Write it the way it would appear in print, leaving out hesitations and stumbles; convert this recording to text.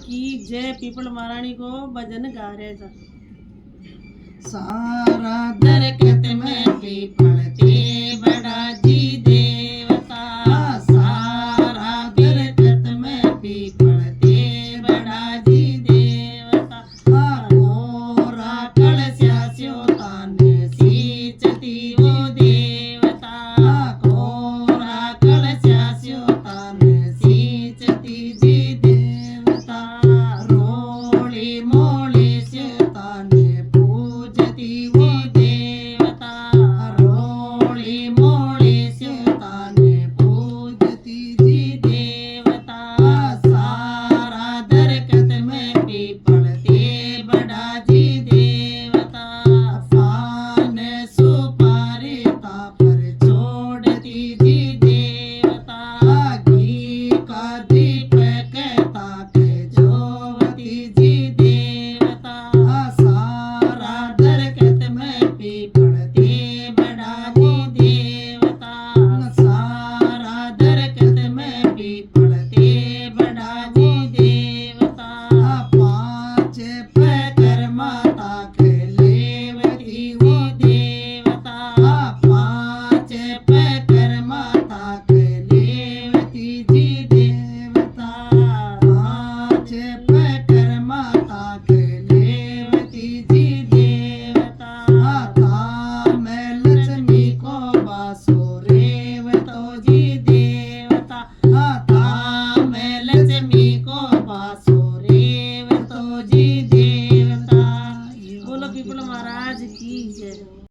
की जय। पीपल महारानी को भजन गा रहे जा। सारा दरकत में पीपल ते बड़ा जी देवता, सारा दरकत में पीपल ते बड़ा जी देवता। कोरा कलशा स्यो ताने सींचती वो देवता, कोरा कलशा स्यो ताने सींचती जी देवता। रोली मोली स्यो ताने पूजती वो देवता, रोली मोली स्यो ताने पूजती जी देवता। सारा दरकत में पीपल ते बड़ा जी देवता, पान सुपारी तापर छोड़ती जी देवता। घी का दीपक ताक जोवती जी देवता। सारा दरकत में पीपल ते बड़ा जी देवता, सारा दरकत में पीपल